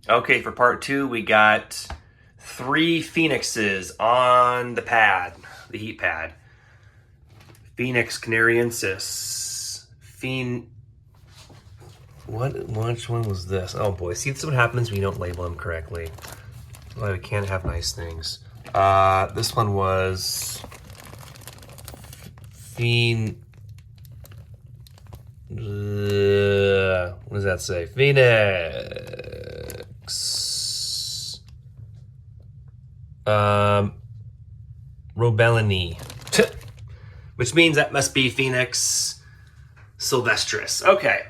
Okay, for part two, we got 3 phoenixes on the pad, the heat pad. Phoenix canariensis. Which one was this? Oh boy, see, this is what happens when you don't label them correctly. Well, we can't have nice things. This one was what does that say? Phoenix. Robellini. Which means that must be Phoenix sylvestris. Okay.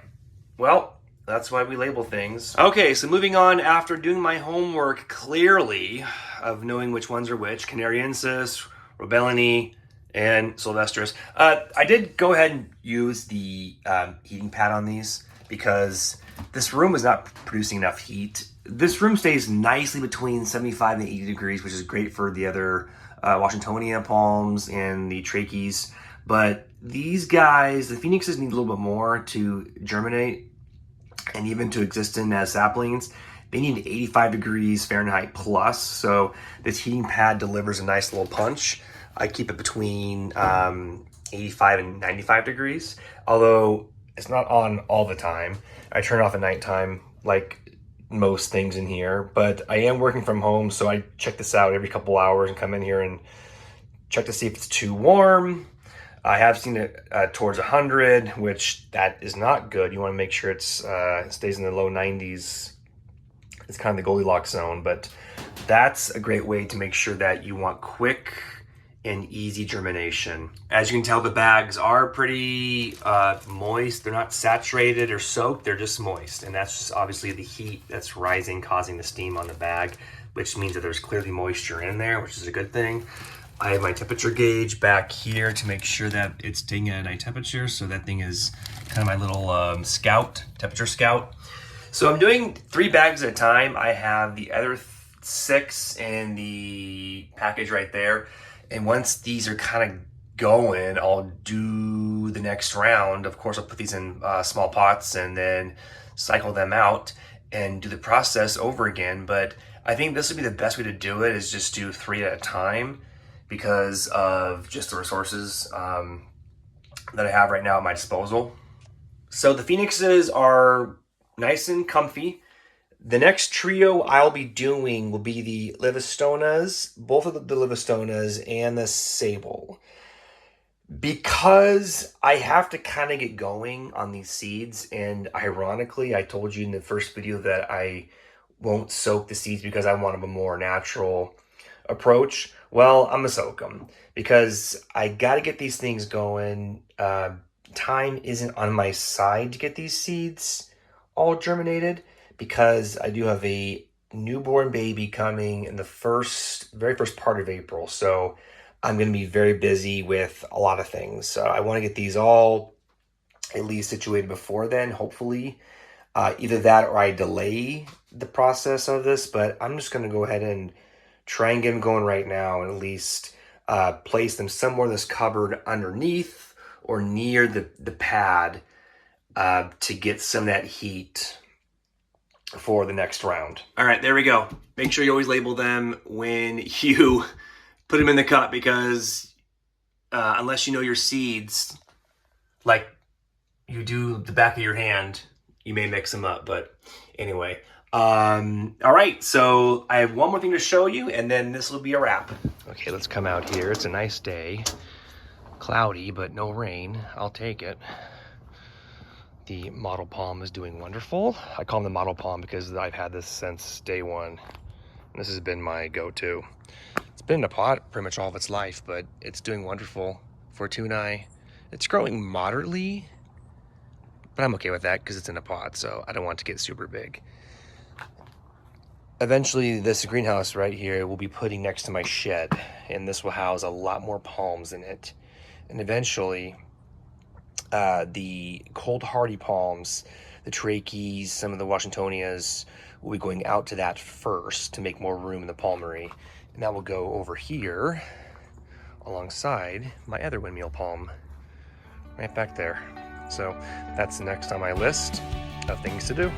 Well, that's why we label things. Okay, so moving on, after doing my homework clearly of knowing which ones are which, canariensis, robellini, and sylvestris, I did go ahead and use the heating pad on these because this room is not producing enough heat. This room stays nicely between 75 and 80 degrees, which is great for the other Washingtonia palms and the trachees. But these guys, the phoenixes, need a little bit more to germinate and even to exist in as saplings. They need 85 degrees Fahrenheit plus. So this heating pad delivers a nice little punch. I keep it between 85 and 95 degrees, although it's not on all the time. I turn it off at nighttime, like most things in here, but I am working from home, so I check this out every couple hours and come in here and check to see if it's too warm. I have seen it towards 100, which that is not good. You want to make sure it stays in the low 90s. It's kind of the Goldilocks zone, but that's a great way to make sure that you want quick and easy germination. As you can tell, the bags are pretty moist. They're not saturated or soaked, they're just moist. And that's just obviously the heat that's rising, causing the steam on the bag, which means that there's clearly moisture in there, which is a good thing. I have my temperature gauge back here to make sure that it's staying at a nice temperature. So that thing is kind of my little temperature scout. So I'm doing 3 bags at a time. I have the other 6 in the package right there. And once these are kind of going, I'll do the next round. Of course, I'll put these in small pots and then cycle them out and do the process over again. But I think this would be the best way to do it, is just do 3 at a time, because of just the resources that I have right now at my disposal. So the phoenixes are nice and comfy. The next trio I'll be doing will be the Livistonas, both of the Livistonas and the Sable. Because I have to kind of get going on these seeds, and ironically, I told you in the first video that I won't soak the seeds because I want a more natural approach. Well, I'm gonna soak them because I got to get these things going. Time isn't on my side to get these seeds all germinated, because I do have a newborn baby coming in the very first part of April. So I'm going to be very busy with a lot of things. So I want to get these all at least situated before then, hopefully. Either that or I delay the process of this, but I'm just going to go ahead and try and get them going right now, and at least place them somewhere in this cupboard underneath or near the pad to get some of that heat for the next round. All right, there we go. Make sure you always label them when you put them in the cup, because unless you know your seeds like you do the back of your hand, you may mix them up. But anyway, all right, so I have one more thing to show you, and then this will be a wrap. Okay, let's come out here. It's a nice day. Cloudy, but no rain. I'll take it. The model palm is doing wonderful. I call them the model palm because I've had this since day one. And this has been my go-to. It's been in a pot pretty much all of its life, but it's doing wonderful for Tunai. It's growing moderately, but I'm okay with that because it's in a pot, so I don't want it to get super big. Eventually, this greenhouse right here will be putting next to my shed, and this will house a lot more palms in it. And eventually, the cold hardy palms, the trachees, some of the Washingtonias will be going out to that first to make more room in the palmery. And that will go over here alongside my other windmill palm right back there. So that's the next on my list of things to do.